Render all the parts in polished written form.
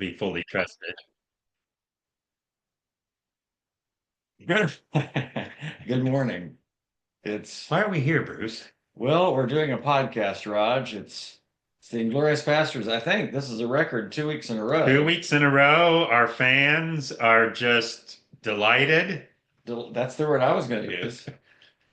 be fully trusted. Good. Good morning. It's Why are we here, Bruce? well, we're doing a podcast, Raj. It's the Inglorious Pastords. I think this is a record 2 weeks in a Two row. weeks in a row, our fans are just delighted. That's the word I was going to use.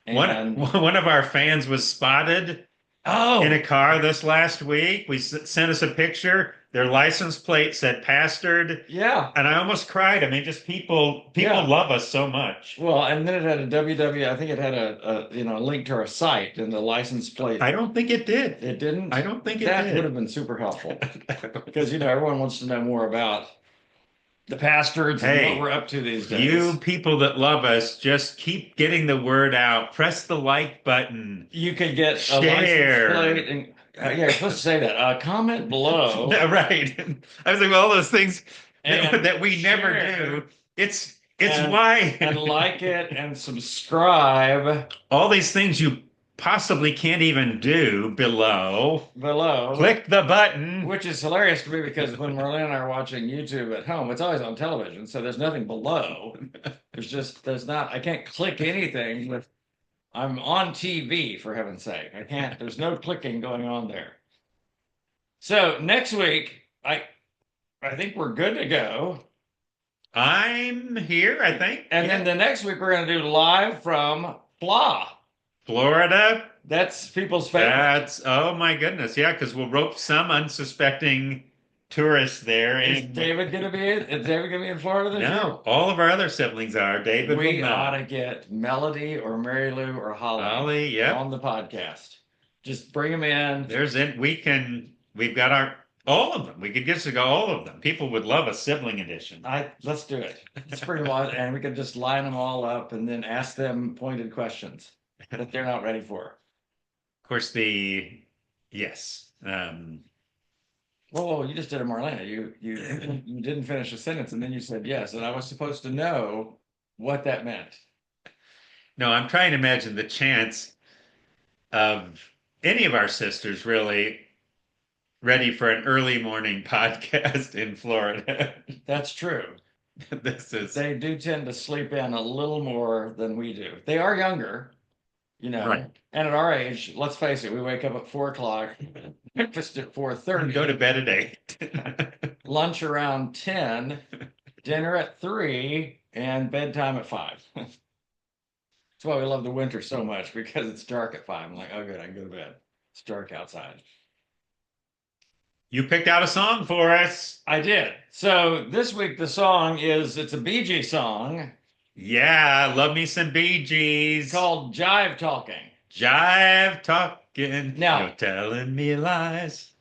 One And one of our fans was spotted in a oh, car this last week. Sent us a picture. Their license plate said "Pastored," yeah, and I almost cried. I mean, just people yeah. love us so much. Well, and then it had a www. I think it had a link to our site and the license plate. I don't think it did. It didn't. I don't think it That would did. have been super helpful because everyone wants to know more about the Pastords and what we're Hey, up to these you days. people that love us, just keep getting the word out. Press the like button, You could get a license plate share. and yeah, you're supposed to say that. Comment below Right. I was like, well, all those things and that we never do. share It's and why like it and subscribe all these things you possibly can't even do below. below, Click the button. which is hilarious to me because when Marlene and I are watching YouTube at home, it's always on television, so there's nothing below. There's not I can't click anything with I'm on TV for heaven's sake. I can't there's no clicking going on there. So next week I think we're good to go. I'm here, I think. And then Yeah. the next week we're going to do live from Blah. Florida. That's people's favorite. That's, oh my goodness. Yeah, because we'll rope some unsuspecting tourists there Is in. David going to be in? Is David going to be in Florida this year? No, all of our other siblings are. David will We ought not. to get Melody or Mary Lou or Holly Ollie, yep. on the podcast. Just bring them in. There's it. We've got all of them. We could just go all of them. People would love a sibling edition. Let's do it. Let's bring them on, and we can just line them all up and then ask them pointed questions that they're not ready for. Of course, yes. Whoa, you just did a Marlena. You didn't finish a sentence and then you said yes, and I was supposed to know what that meant. No, I'm trying to imagine the chance of any of our sisters really ready for an early morning podcast in Florida. That's true. This is They do tend to sleep in a little more than we do. They are younger, right. and at our age, let's face it, we wake up at 4 o'clock, breakfast at And go to 4:30, bed at 8. lunch around 10, dinner at 3, and bedtime at 5. That's why we love the winter so much because it's dark at 5. I'm like, oh good, I can go to bed. It's dark outside. You picked out a song for us. I did. So this week the song it's a Bee Gees song Yeah, love me some Bee Gees. called Jive Talking. Jive talking, you're Now, telling me lies.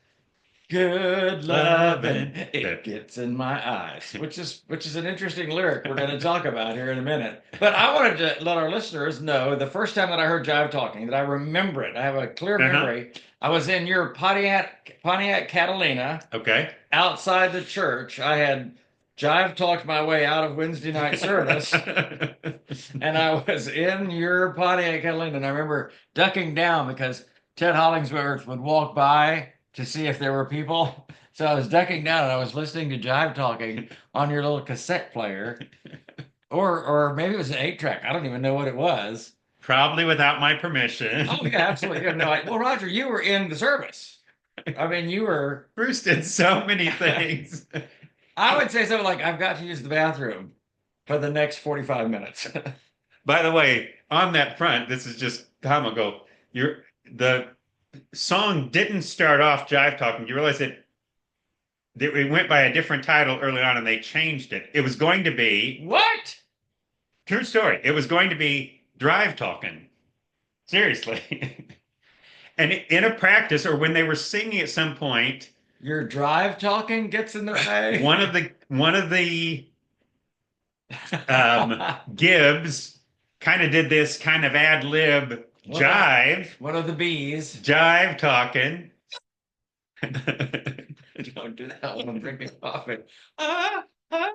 good loving, Loving it that. gets in my eyes, which is an interesting lyric we're going to talk about here in a minute. But I wanted to let our listeners know the first time that I heard Jive Talking, that I remember it. I have a clear Uh-huh. memory. I was in your Pontiac Catalina Okay. outside the church. I had Jive talked my way out of Wednesday night service. And I was in your Pontiac Catalina, and I remember ducking down because Ted Hollingsworth would walk by to see if there were people. So I was ducking down and I was listening to Jive Talking on your little cassette player, or maybe it was an 8 track. I don't even know what it was. Probably without my permission. Oh yeah, absolutely. You have no idea. Well, Roger, you were in the service. I mean, you were. Bruce did so many things. I would say something like, "I've got to use the bathroom for the next 45 minutes." By the way, on that front, this is just time ago. The song didn't start off Jive Talking. You realize that we went by a different title early on and they changed it. It was going to be, What? true story, it was going to be Drive Talking. Seriously. And in a practice or when they were singing at some point, Your drive talking gets in the way. one of the Gibbs kind of did this kind of ad lib jive, One of the bees. jive talking. Don't do that when I'm drinking coffee. Ah, ah.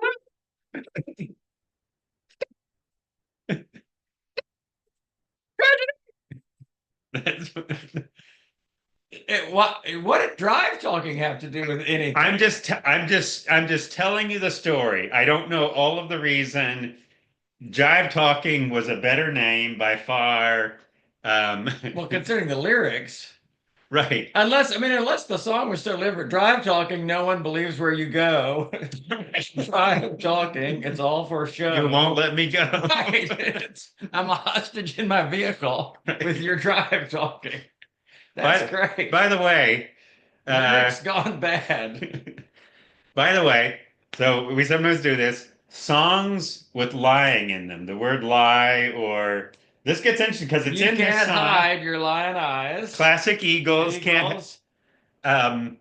That's, What did drive talking have to do with anything? I'm just telling you the story. I don't know all of the reason. Jive Talking was a better name by far. Um, Well, considering the lyrics, right. unless the song was still live drive talking, no one believes where you go. Drive talking, it's all for You show. won't let me go. Right. I'm a hostage in my vehicle with your drive talking. That's By, great. by the way, uh, Lyrics gone bad. by the way, so we sometimes do this. Songs with lying in them, the word lie, or this gets interesting because it's You in this can't song. hide your lying eyes. Classic Eagles can't. Eagles. Um,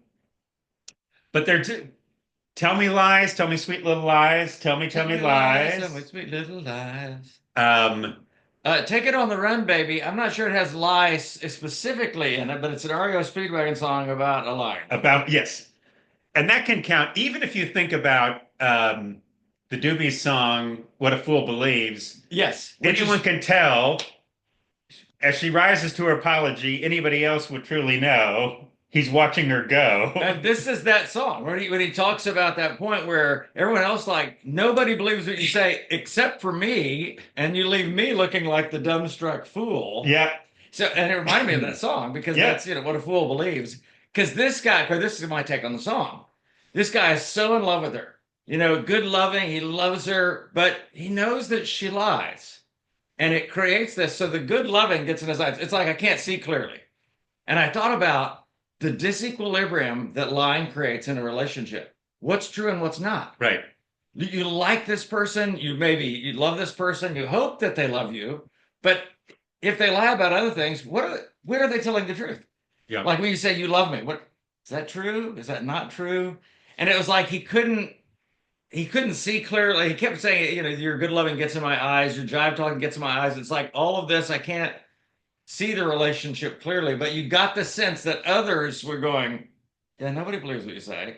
but they're tell me lies, tell me sweet little lies, tell me Tell me lies. sweet little lies. Um, Take It on the Run, Baby. I'm not sure it has lies specifically in it, but it's an REO Speedwagon song about a lion. about yes, and that can count even if you think about the Doobies song "What a Fool Believes." Yes, Anyone can tell as she rises to her apology. Anybody else would truly know he's watching her go. and this is that song when he talks about that point where everyone else like nobody believes what you say except for me, and you leave me looking like the dumbstruck fool. Yeah, So, and it reminded me of that song because yeah, that's what a fool believes. Because this is my take on the song. This guy is so in love with her. Good loving. He loves her, but he knows that she lies, and it creates this. So the good loving gets in his eyes. It's like I can't see clearly. And I thought about the disequilibrium that lying creates in a relationship. What's true and what's not. right. You like this person, you love this person, you hope that they love you, but if they lie about other things, where are they telling the truth? Yeah, Like when you say you love me, what is that true? Is that not true? And it was like he couldn't see clearly. He kept saying, your good loving gets in my eyes, your jive talking gets in my eyes. It's like all of this, I can't see the relationship clearly, but you got the sense that others were going, yeah, nobody believes what you say.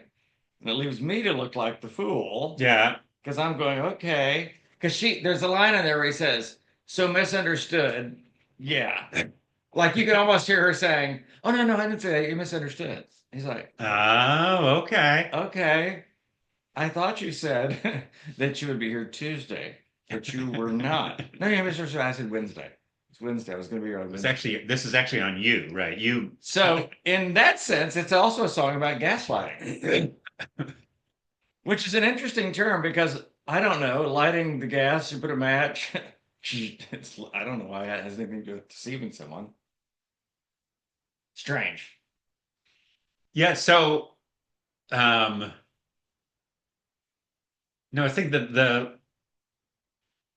And it leaves me to look like the fool yeah. because I'm going, okay. Because there's a line in there where he says, so misunderstood. Yeah. Like you can almost hear her saying, oh, no, no, I didn't say that. You misunderstood. He's like, Oh, okay. okay. I thought you said that you would be here Tuesday, but you were not. No, you misunderstood. I said Wednesday. It's Wednesday. I was going to be here on Wednesday. This is actually on you, right? You. So, in that sense, it's also a song about gaslighting, which is an interesting term because I don't know, lighting the gas, you put a match. I don't know why that has anything to do with deceiving someone. Strange. Yeah. So, um, no, I think that the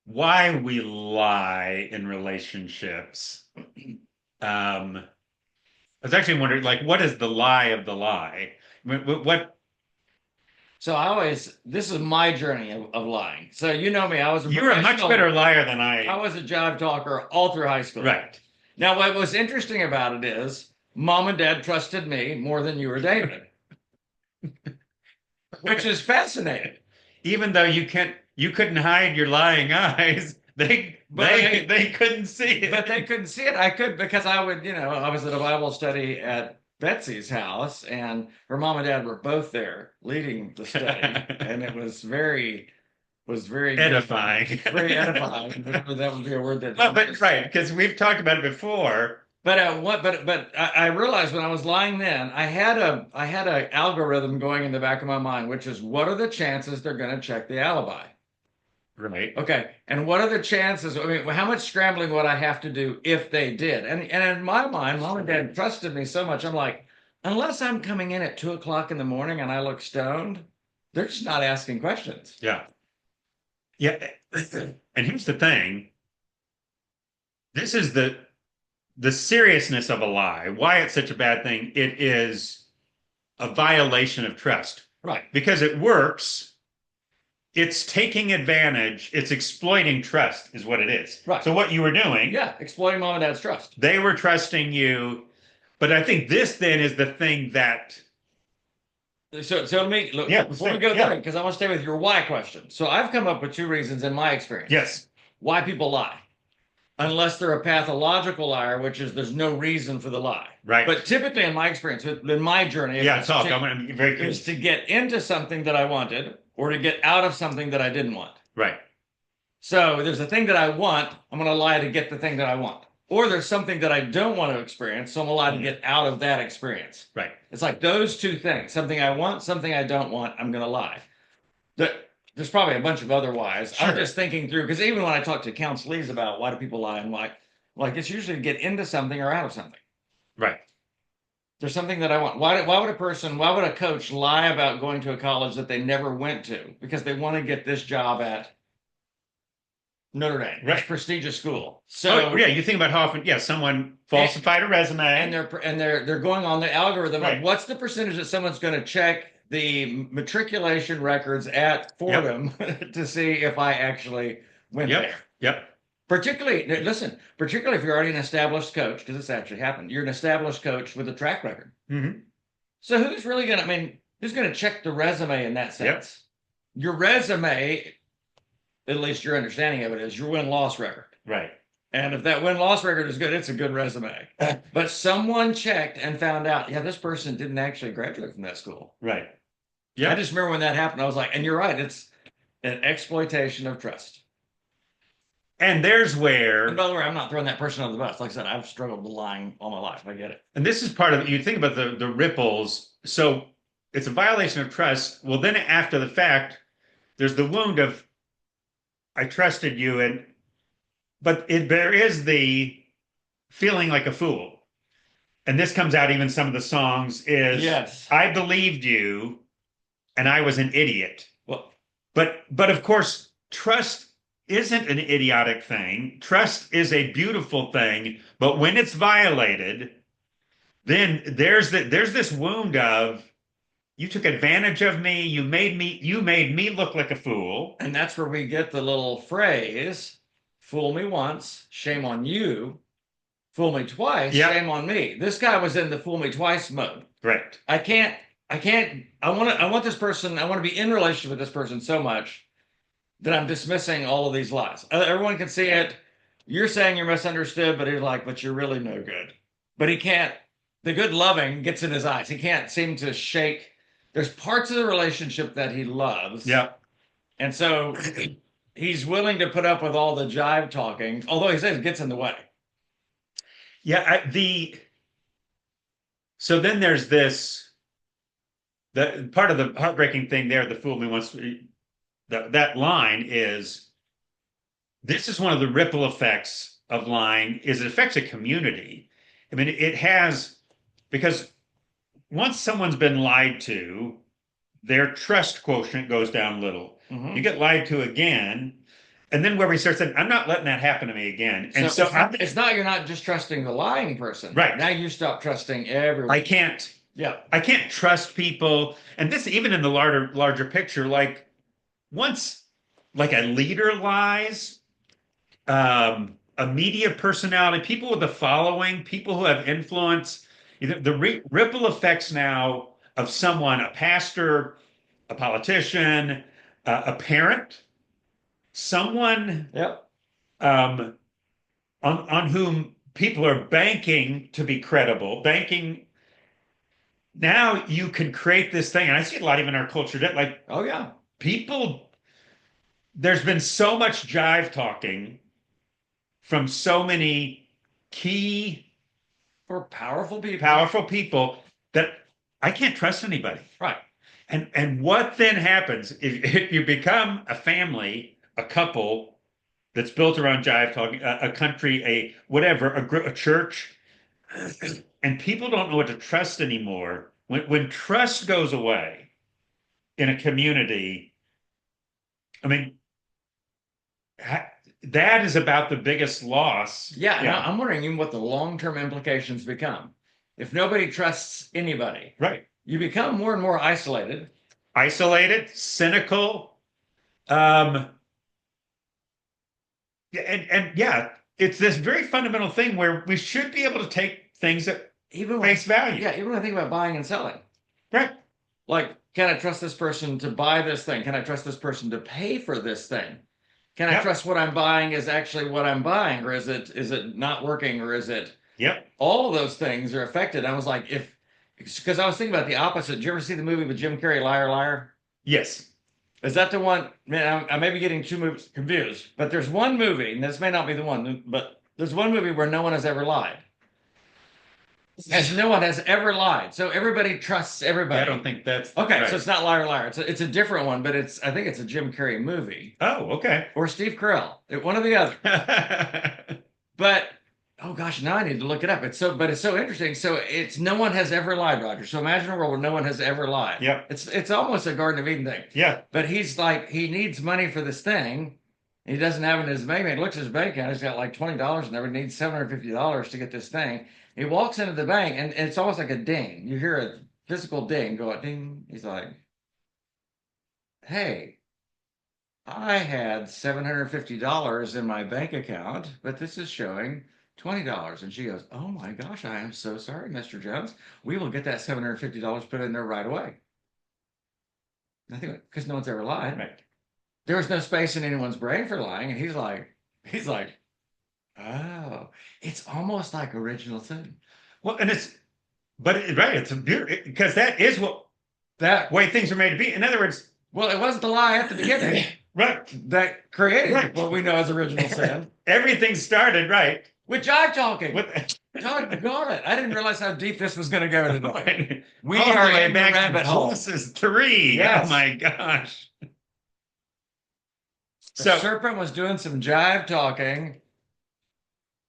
why we lie in relationships. I was actually wondering, like, what is the lie of the lie? What So this is my journey of lying. So you know me, I was a you're a much professional. better liar than I I. was a jive talker all through high school. Right. Now, what was interesting about it is mom and dad trusted me more than you or David, which is fascinating. Even though you couldn't hide your lying eyes, they couldn't see it. But they couldn't see it. I could because I was at a Bible study at Betsy's house, and her mom and dad were both there leading the study, and it was very Edifying. very edifying. That would be a word that. Well, but right, because we've talked about it before. But I realized when I was lying then, I had a algorithm going in the back of my mind, which is what are the chances they're going to check the alibi? Right. Okay, and what are the chances? I mean, how much scrambling would I have to do if they did? And in my mind, mom and dad trusted me so much. I'm like, unless I'm coming in at 2 o'clock in the morning and I look stoned, they're just not asking questions. Yeah. Yeah. And here's the thing. This is the seriousness of a lie, why it's such a bad thing. It is a violation of trust Right. because it works. It's taking advantage. It's exploiting trust, is what it is. Right. So what you were doing, Yeah, exploiting mom and dad's trust. they were trusting you. But I think this then is the thing that, So let me look yeah, before we go there, because I want to stay with your why question. So I've come up with two reasons in my experience yes, why people lie. unless they're a pathological liar, which is there's no reason for the lie. Right. But typically, in my experience, in my journey, Yeah, talk. I'm very is curious. to get into something that I wanted or to get out of something that I didn't want. Right. So there's a thing that I want, I'm going to lie to get the thing that I want. Or there's something that I don't want to experience, so I'm going to lie to get out of that experience. Right. It's like those two things, something I want, something I don't want, I'm going to lie. There's probably a bunch of other whys. Sure. I'm just thinking through, because even when I talk to counselees about why do people lie and why, like it's usually to get into something or out of something. Right. There's something that I want. Why would a coach lie about going to a college that they never went to because they want to get this job at Notre Dame, Right. this prestigious school? So yeah, you think about how often, someone falsified a resume, and they're going on the algorithm Right. of what's the percentage that someone's going to check the matriculation records at Fordham to see if I actually went there. Yep. Particularly if you're already an established coach, because this actually happened, you're an established coach with a track record. Mm-hmm. So who's going to check the resume in that sense? Yep. Your resume, at least your understanding of it, is your win-loss record. Right. And if that win-loss record is good, it's a good resume. But someone checked and found out, this person didn't actually graduate from that school. Right. Yeah. I just remember when that happened, I was like, and you're right, it's an exploitation of trust. And there's where, and by the way, I'm not throwing that person on the bus. Like I said, I've struggled with lying all my life. I get it. And this is part of it. You think about the ripples. So it's a violation of trust. Well, then after the fact, there's the wound of, I trusted you, but there is the feeling like a fool. And this comes out even some of the songs is, yes, I believed you and I was an idiot. Well, but of course, trust isn't an idiotic thing. Trust is a beautiful thing, but when it's violated, then there's this wound of you took advantage of me, you made me look like a fool. And that's where we get the little phrase, fool me once, shame on you. Fool me twice, shame on me. This guy was in the fool me twice mode. Right. I want this person, I want to be in relationship with this person so much that I'm dismissing all of these lies. Everyone can see it. You're saying you're misunderstood, but he's like, but you're really no good. But he can't, the good loving gets in his eyes. He can't seem to shake. There's parts of the relationship that he loves. Yeah. And so he's willing to put up with all the jive talking, although he says it gets in the way. Yeah. So then there's this, the part of the heartbreaking thing there, the fool me once, that line is, this is one of the ripple effects of lying, is it affects a community. I mean, it has, because once someone's been lied to, their trust quotient goes down a little. Mm-hmm. You get lied to again, and then where we start saying, I'm not letting that happen to me again. And so it's not you're not just trusting the lying person. Right. Now you stop trusting everyone. I can't trust people. And this, even in the larger picture, like once like a leader lies, a media personality, people with a following, people who have influence, the ripple effects now of someone, a pastor, a politician, a parent, someone on whom people are banking to be credible, banking. Now you can create this thing, and I see it a lot even in our culture, like, oh yeah, people, there's been so much jive talking from so many key or powerful people that I can't trust anybody. Right. And what then happens if you become a family, a couple that's built around jive talking, a country, a whatever, a church, and people don't know what to trust anymore. When trust goes away in a community, I mean, that is about the biggest loss. Yeah. I'm wondering even what the long-term implications become. If nobody trusts anybody, right, you become more and more isolated, cynical. And it's this very fundamental thing where we should be able to take things at face value. Yeah, even when I think about buying and selling. Right. Like, can I trust this person to buy this thing? Can I trust this person to pay for this thing? Can I Yep. trust what I'm buying is actually what I'm buying, or is it not working, or is it Yep. all of those things are affected? I was like, if because I was thinking about the opposite. Did you ever see the movie with Jim Carrey, Liar Liar? Yes. Is that the one? Man, I may be getting two movies confused, but there's one movie, and this may not be the one, but there's one movie where no one has ever lied. As no one has ever lied, so everybody trusts Yeah, I everybody. don't think that's Okay, so right. it's not Liar Liar. It's a different one, but it's I think it's a Jim Carrey movie Oh, okay. or Steve Carell, one or the other. But oh gosh, now I need to look it up. It's so interesting. So it's no one has ever lied, Roger. So imagine a world where no one has ever lied. Yep. It's almost a Garden of Eden thing. Yeah. But he's like he needs money for this thing. He doesn't have it in his bank. He looks at his bank account. He's got like $20 and every needs $750 to get this thing. He walks into the bank and it's almost like a ding. You hear a physical ding go ding. He's like, "Hey, I had $750 in my bank account, but this is showing $20." And she goes, "Oh my gosh, I am so sorry, Mr. Jones. We will get that $750 put in there right away." Nothing because no one's ever lied. Right. There was no space in anyone's brain for lying. And he's like, oh, it's almost like original sin. Well, and right, it's a beautiful because that is what That way things are made to be. In other words, well, it wasn't the lie at the beginning right, that created right. what we know as original sin. Everything started right With Jive Talking. with God darn it. I didn't realize how deep this was going to go today. We all are the way in the back rabbit to hole. Genesis 3. Yes. Oh my gosh. The So serpent was doing some jive talking.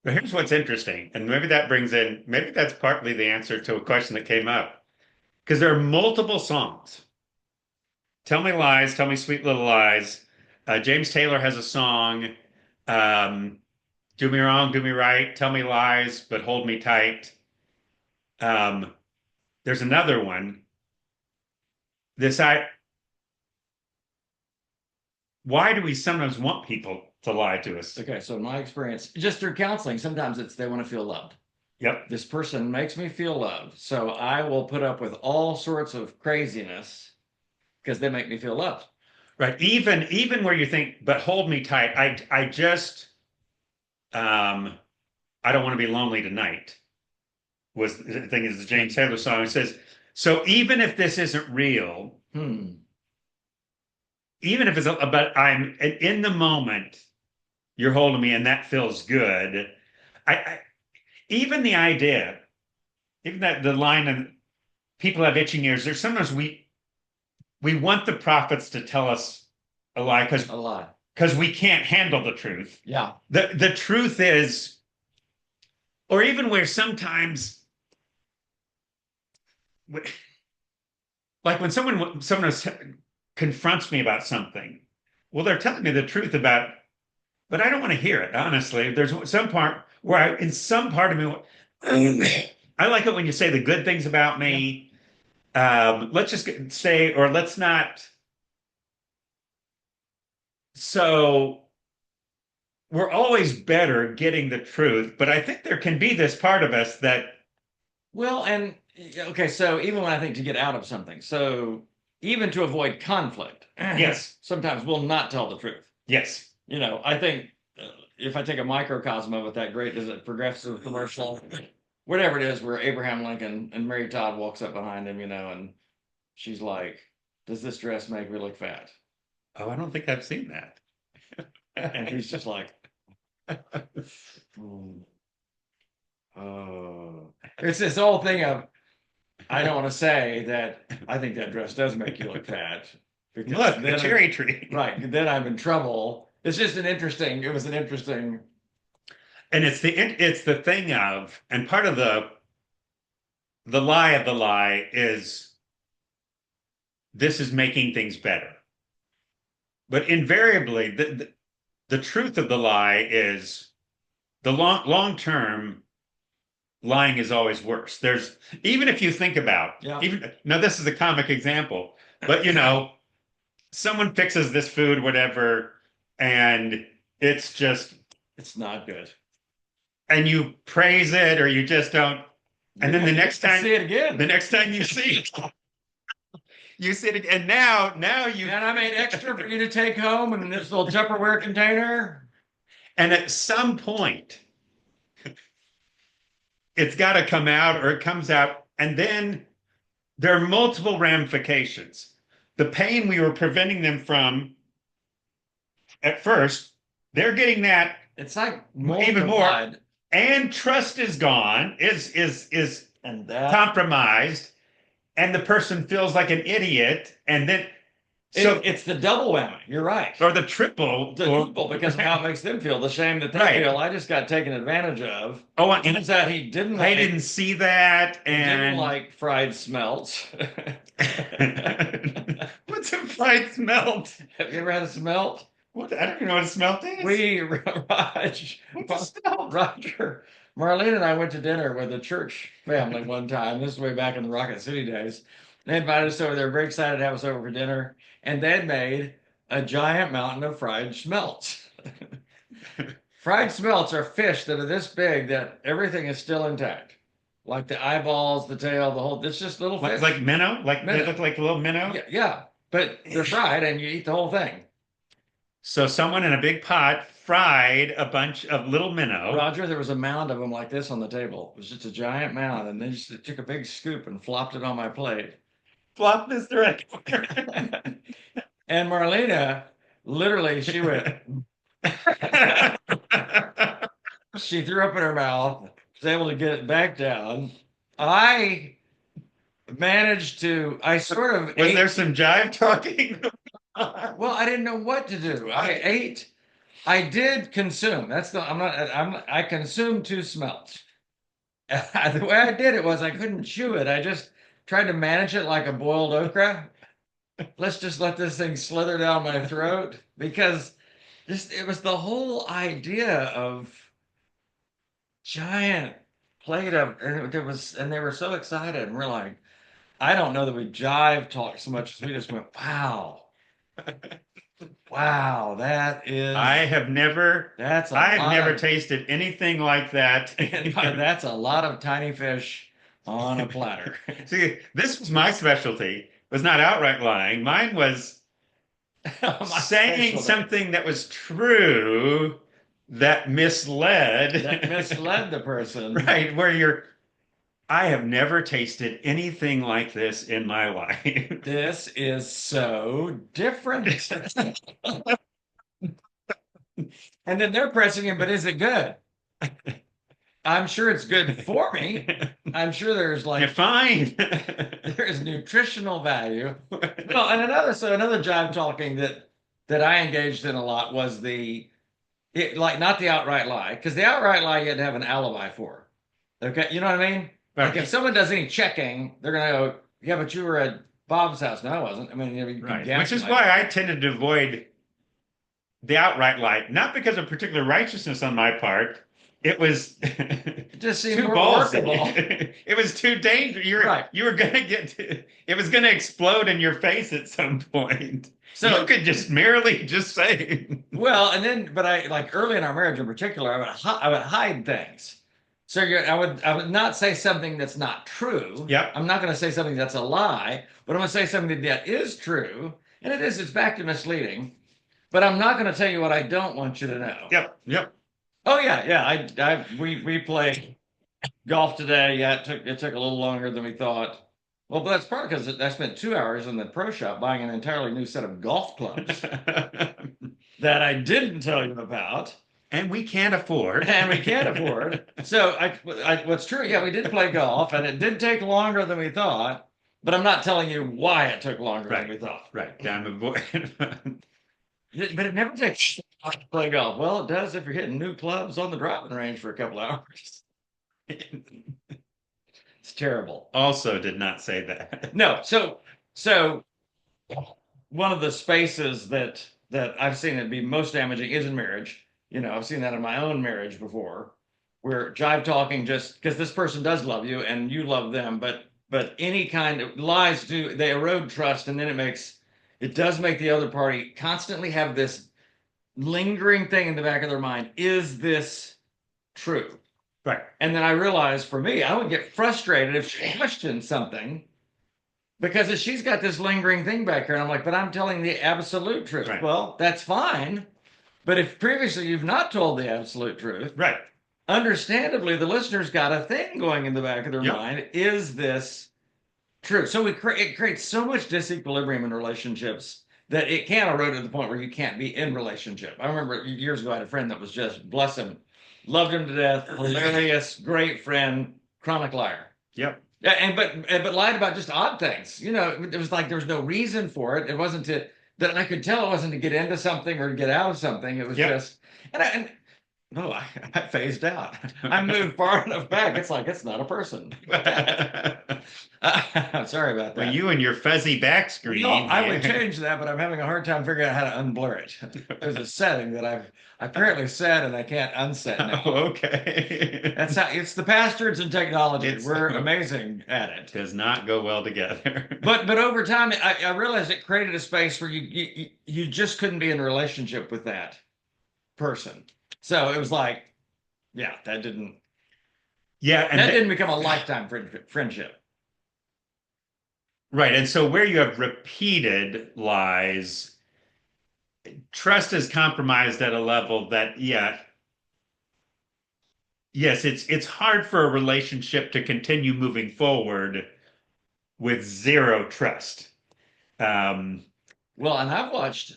but here's what's interesting, and maybe that's partly the answer to a question that came up. Because there are multiple songs. Tell Me Lies, Tell Me Sweet Little Lies. James Taylor has a song, um, Do Me Wrong, Do Me Right, Tell Me Lies, but Hold Me Tight. Um, there's another one. This I Why do we sometimes want people to lie to us? Okay, so in my experience, just through counseling, sometimes it's they want to feel loved. Yep. This person makes me feel loved. So I will put up with all sorts of craziness because they make me feel loved. Right. Even where you think, but hold me tight. I just I don't want to be lonely tonight. Was the thing is the James Taylor song. It says, so even if this isn't real, even if it's but I'm in the moment, you're holding me and that feels good. I even the idea, even that the line of people have itching ears, there's sometimes we want the prophets to tell us a lie A lot. because we can't handle the truth. Yeah. The truth is, or even where sometimes, like when someone confronts me about something, well, they're telling me the truth about, but I don't want to hear it. Honestly, there's some part where in some part of me, I like it when you say the good things about me. Let's just say, or let's not. So we're always better getting the truth, but I think there can be this part of us that, Well, and okay, so even when I think to get out of something, so even to avoid conflict, yes, sometimes we'll not tell the truth. yes, I think if I take a microcosm of it, that great is a progressive commercial, whatever it is, where Abraham Lincoln and Mary Todd walks up behind him, and she's like, "Does this dress make me look fat?" oh, I don't think I've seen that. And he's just like, "Hmm, oh, it's this whole thing of I don't want to say that I think that dress does make you look fat because Look, the then cherry tree. right, then I'm in trouble. It was an interesting, And it's the thing of, and part of the lie of the lie is this is making things better. But invariably, the truth of the lie is the long term lying is always worse. There's even if you think about yeah, even now this is a comic example, but someone fixes this food, whatever, and it's just it's not good. and you praise it or you just don't. And then the next time see it again. the next time you see it, You sit and now you And I made extra for you to take home in this little Tupperware container. and at some point it's got to come out or it comes out and then there are multiple ramifications. The pain we were preventing them from at first, they're getting that It's like even more, multiplied. and trust is gone, is And that compromised, and the person feels like an idiot, and then it's the double whammy. You're right. or the triple, The people, because of how it makes them feel, the shame that they Right. feel. I just got taken advantage of. oh, Turns out he didn't I like, didn't see that, didn't and like fried smelts. what's a fried smelt? Have you ever had a smelt? What I don't even know what a smelt is. What's a smelt? Roger, Marlene and I went to dinner with a church family one time. This is way back in the Rocket City days. They invited us over. They were very excited to have us over for dinner, and they'd made a giant mountain of fried smelts. Fried smelts are fish that are this big that everything is still intact, like the eyeballs, the tail, the whole. It's just little fish. Like minnow, like Minnow. they look like little minnow. Yeah, yeah, but they're fried, and you eat the whole thing. So someone in a big pot fried a bunch of little minnow. Roger, there was a mound of them like this on the table. It was just a giant mound, and they just took a big scoop and flopped it on my plate. Flop this direct. And Marlena, literally, she went. She threw up in her mouth. Was able to get it back down. I managed to. I sort of Was ate. there some jive talking? Well, I didn't know what to do. I ate. I did consume. That's the. I'm not. I consumed two smelts. The way I did it was I couldn't chew it. I just tried to manage it like a boiled okra. Let's just let this thing slither down my throat because it was the whole idea of giant plate of and they were so excited and we're like, I don't know that we jive talked so much as we just went, wow. Wow, that is I have never that's a I have lot never of, tasted anything like that. that's a lot of tiny fish on a platter. See, this was my specialty. Was not outright lying. Mine was My saying specialty. something that was true that misled. That misled the person. Right, I have never tasted anything like this in my life. This is so different. And then they're pressing him, but is it good? I'm sure it's good for me. I'm sure there's You're like fine. there's nutritional value. No, and another jive talking that I engaged in a lot was like not the outright lie, because the outright lie you had to have an alibi for. Okay, you know what I mean? Like if someone does any checking, they're gonna go, yeah, but you were at Bob's house. No, I wasn't. I mean, you Right. gaslight. Which is why I tended to avoid the outright lie, not because of particular righteousness on my part. It was It just seemed too more ballsy. workable. It was too dangerous. Right. You were gonna it was gonna explode in your face at some point. So you could just merely just say. well, and then, but I like early in our marriage in particular, I would hide things. So I would not say something that's not true. Yep. I'm not going to say something that's a lie, but I'm going to say something that is true, and it's back to misleading. But I'm not going to tell you what I don't want you to know. Yep. Oh yeah. We played golf today. Yeah, it took a little longer than we thought. Well, but that's partly because I spent 2 hours in the pro shop buying an entirely new set of golf clubs that I didn't tell you about. And we can't afford. And we can't afford. So what's true, yeah, we did play golf, and it did take longer than we thought. But I'm not telling you why it took longer than we thought. Right. I'm avoiding. But it never takes long to play golf. Well, it does if you're hitting new clubs on the driving range for a couple hours. It's terrible. Also, did not say that. No. So one of the spaces that I've seen it be most damaging is in marriage. You know, I've seen that in my own marriage before, where jive talking just because this person does love you and you love them, but any kind of lies they erode trust, and then it does make the other party constantly have this lingering thing in the back of their mind. Is this true? Right. And then I realized for me, I would get frustrated if she questioned something Because she's got this lingering thing back here, and I'm like, but I'm telling the absolute truth. Right. Well, that's fine. But if previously you've not told the absolute truth, Right. understandably, the listener's got a thing going in the back of their Yep. mind. Is this true? So it creates so much disequilibrium in relationships that it can erode to the point where you can't be in relationship. I remember years ago, I had a friend that was just, bless him, loved him to death, hilarious, great friend, chronic liar. Yep. Yeah, but lied about just odd things. It was like there was no reason for it. It wasn't that I could tell it wasn't to get into something or to get out of something. It was Yep. just and no, I phased out. I moved far enough back. It's like it's not a person. I'm sorry about Well, that. you and your fuzzy back screen. No, I would change that, but I'm having a hard time figuring out how to unblur it. There's a setting that I've apparently set and I can't unset now. Oh, okay. That's how it's the bastards and technology. It's- We're amazing at it. Does not go well together. But over time, I realized it created a space where you just couldn't be in a relationship with that person. So it was like, yeah, that didn't Yeah, and that didn't become a lifetime friendship. right. And so where you have repeated lies, trust is compromised at a level that, yeah, yes, it's hard for a relationship to continue moving forward with zero trust. Um, Well, and I've watched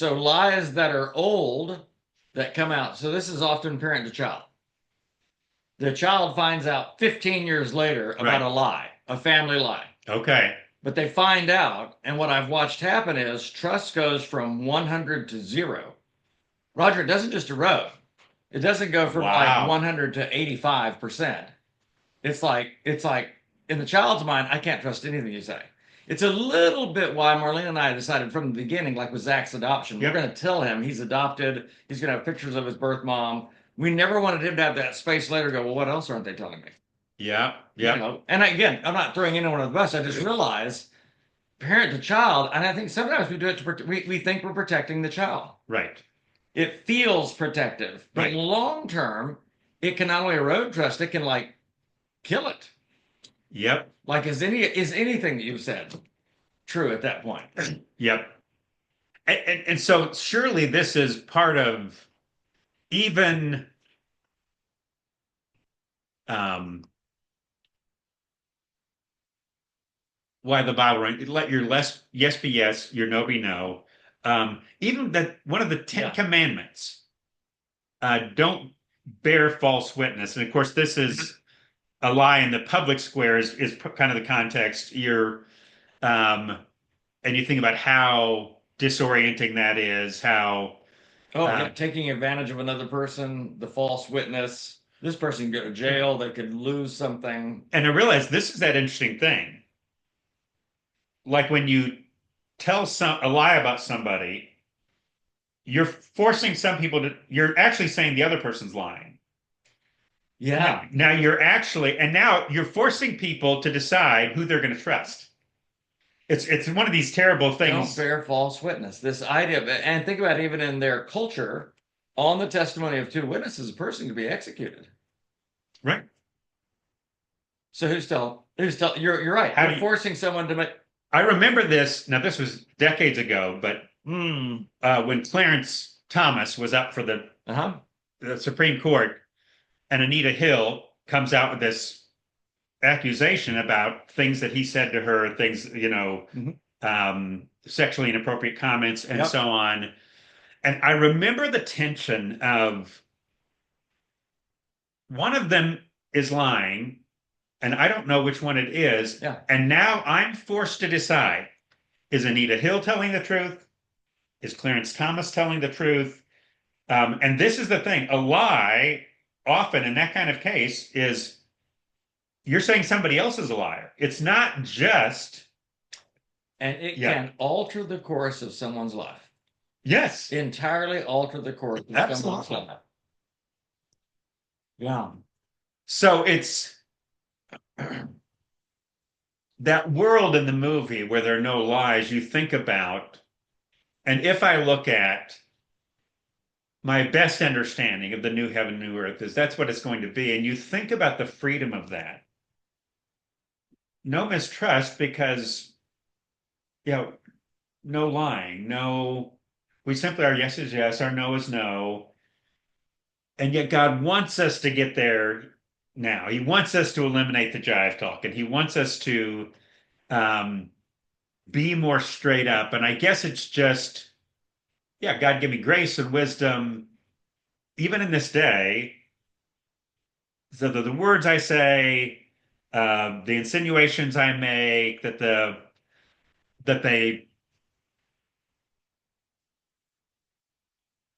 lies that are old that come out. So this is often parent to child. The child finds out 15 years later about Right. a lie, a family lie. okay. But they find out, and what I've watched happen is trust goes from 100 to zero. Roger, it doesn't just erode. It doesn't go from like Wow. 100 to 85%. It's like in the child's mind, I can't trust anything you say. It's a little bit why Marlene and I decided from the beginning, like with Zach's adoption, Yep. we're going to tell him he's adopted. He's going to have pictures of his birth mom. We never wanted him to have that space later to go, well, what else aren't they telling me? Yeah. You Yep. know, and again, I'm not throwing anyone on the bus. I just realize parent to child, and I think sometimes we do it we think we're protecting the child. Right. It feels protective, but Right. long term, it can not only erode trust, it can like kill it. Yep. Like is anything that you've said true at that point? Yep. And so surely this is part of even um, why the Bible, let your yes be yes, your no be no. Even that one of the Ten Yeah. Commandments, don't bear false witness. And of course, this is a lie in the public square is kind of the context. Um, and you think about how disorienting that is, how Oh, uh, yeah, taking advantage of another person, the false witness. This person can go to jail. They could lose something. and I realize this is that interesting thing. Like when you tell a lie about somebody, you're forcing some people to, you're actually saying the other person's lying. Yeah. Now you're actually, and now you're forcing people to decide who they're going to trust. It's one of these terrible Don't things. bear false witness. This idea of, and think about even in their culture, on the testimony of two witnesses, a person could be executed. Right. So who's tell you're right. How do You're you, forcing someone to make I remember this, now this was decades ago, but when Clarence Thomas was up for uh-huh. the Supreme Court, and Anita Hill comes out with this accusation about things that he said to her, things, Mhm. sexually inappropriate comments and Yep. so on. And I remember the tension of one of them is lying, and I don't know which one it is. Yeah. And now I'm forced to decide, is Anita Hill telling the truth? Is Clarence Thomas telling the truth? And this is the thing, a lie, often in that kind of case, is you're saying somebody else is a liar. It's not just, And it yeah, can alter the course of someone's life. yes, Entirely alter the course of someone's absolutely. life. Yeah. So it's that world in the movie where there are no lies you think about. And if I look at my best understanding of the new heaven, new earth, is that's what it's going to be. And you think about the freedom of that. no mistrust because, you know, no lying, no, we simply our yes is yes, our no is no. And yet God wants us to get there now. He wants us to eliminate the jive talk and he wants us to um, be more straight up. And I guess it's just, yeah, God give me grace and wisdom, even in this day. So the words I say, the insinuations I make, that they,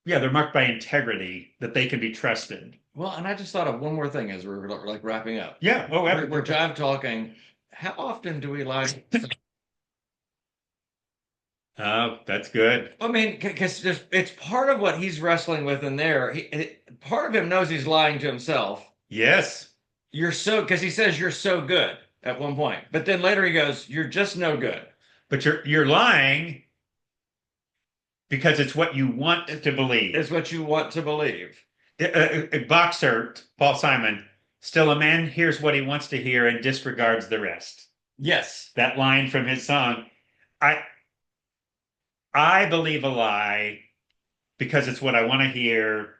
yeah, they're marked by integrity, that they can be trusted. Well, and I just thought of one more thing as we're like wrapping up. Yeah. Oh, We're jive talking. How often do we lie? oh, that's good. I mean, because it's part of what he's wrestling with in there. Part of him knows he's lying to himself. Yes. You're so, because he says you're so good at one point, but then later he goes, "You're just no good." But you're lying because it's what you want to believe. It's what you want to believe. A boxer, Paul Simon, still a man hears what he wants to hear and disregards the rest. Yes. That line from his song. I I believe a lie because it's what I want to hear.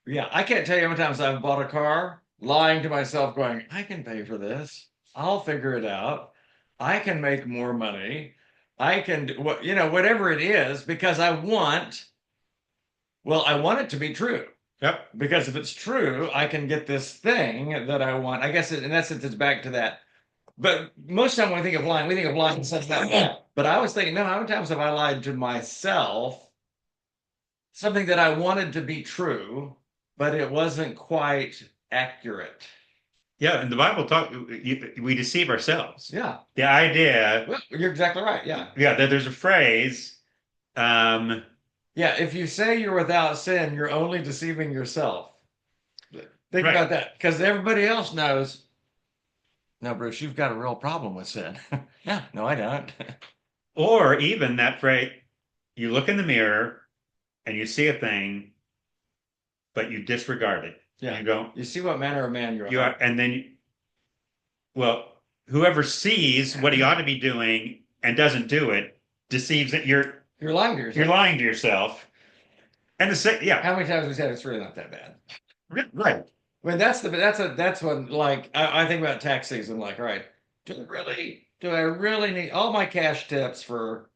Yeah, I can't tell you how many times I've bought a car, lying to myself, going, "I can pay for this. I'll figure it out. I can make more money. I can do what, whatever it is, because I want it to be true. Yep. Because if it's true, I can get this thing that I want. I guess in essence, it's back to that. But most of the time when we think of lying in such that. But I was thinking, no, how many times have I lied to myself? Something that I wanted to be true, but it wasn't quite accurate. Yeah, and the Bible we deceive ourselves. Yeah. The idea, Well, you're exactly right. Yeah. yeah, that there's a phrase, um, Yeah. If you say you're without sin, you're only deceiving yourself. Think right. about that. Because everybody else knows, no, Bruce, you've got a real problem with sin. Yeah. No, I don't. Or even that phrase, you look in the mirror and you see a thing, but you disregard it. Yeah. You go, You see what manner of man you are, and then, well, whoever sees what he ought to be doing and doesn't do it deceives it. You're lying to yourself. You're lying to yourself. And the same, yeah, How many times have we said it's really not that bad? right. I mean, that's when, like, I think about tax season, like, all right, do I really need all my cash tips for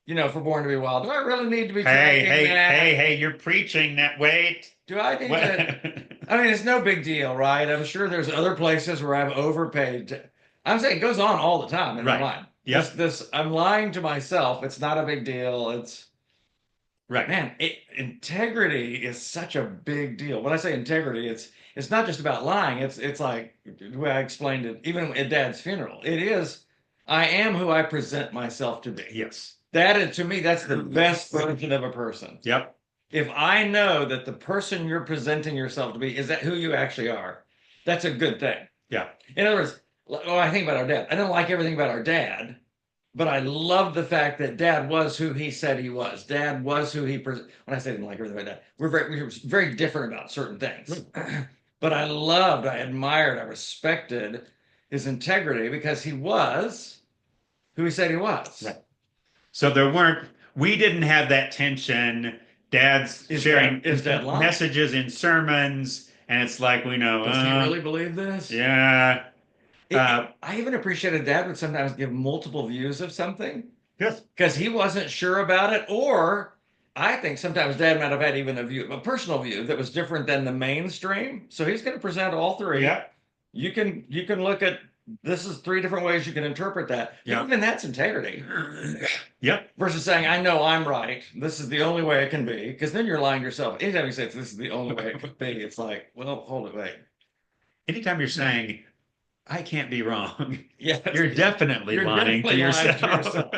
Born to Be Wild? Do I really need to be Hey, tracking hey, that? hey, hey, you're preaching that. Wait. Do I need What? to? I mean, it's no big deal, right? I'm sure there's other places where I've overpaid. I'm saying it goes on all the time in my Right. mind. Yes. I'm lying to myself. It's not a big deal. Right. Man, integrity is such a big deal. When I say integrity, it's not just about lying. It's like the way I explained it, even at Dad's funeral. It is, I am who I present myself to be. Yes. That is, to me, that's the best version of a person. Yep. If I know that the person you're presenting yourself to be is that who you actually are, that's a good thing. Yeah. In other words, I think about our dad. I don't like everything about our dad, but I love the fact that Dad was who he said he was. Dad was who he. When I say I didn't like everything about Dad, we were very different about certain things. But I admired, I respected his integrity because he was who he said he was. Right. So we didn't have that tension. Dad's sharing messages in sermons, and it's like we know. Does he really believe this? Yeah. I even appreciated Dad would sometimes give multiple views of something. Yes. Because he wasn't sure about it, or I think sometimes Dad might have had even a personal view that was different than the mainstream. So he's going to present all three. Yeah. You can look at this is three different ways you can interpret that. Yeah. Even that's integrity. Yep. Versus saying, I know I'm right. This is the only way it can be. Because then you're lying to yourself. Anytime you say this is the only way it could be, it's like, well, hold it, wait. Anytime you're saying, I can't be wrong. Yes. You're definitely lying to yourself.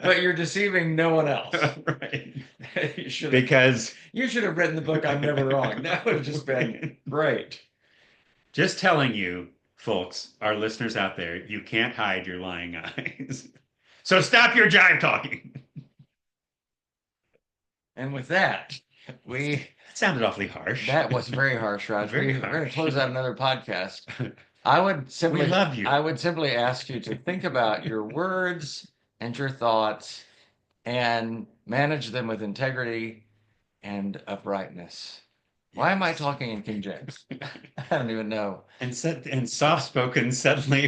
But you're deceiving no one else. Right. You should have written the book I'm Never Wrong. That would have just been great. Just telling you, folks, our listeners out there, you can't hide your lying eyes. So stop your jive talking. And with that, that sounded awfully harsh. That was very harsh, Raj. We're going to close out another podcast. We love you. I would simply ask you to think about your words and your thoughts and manage them with integrity and uprightness. Why am I Yes. talking in King James? I don't even know. And soft spoken suddenly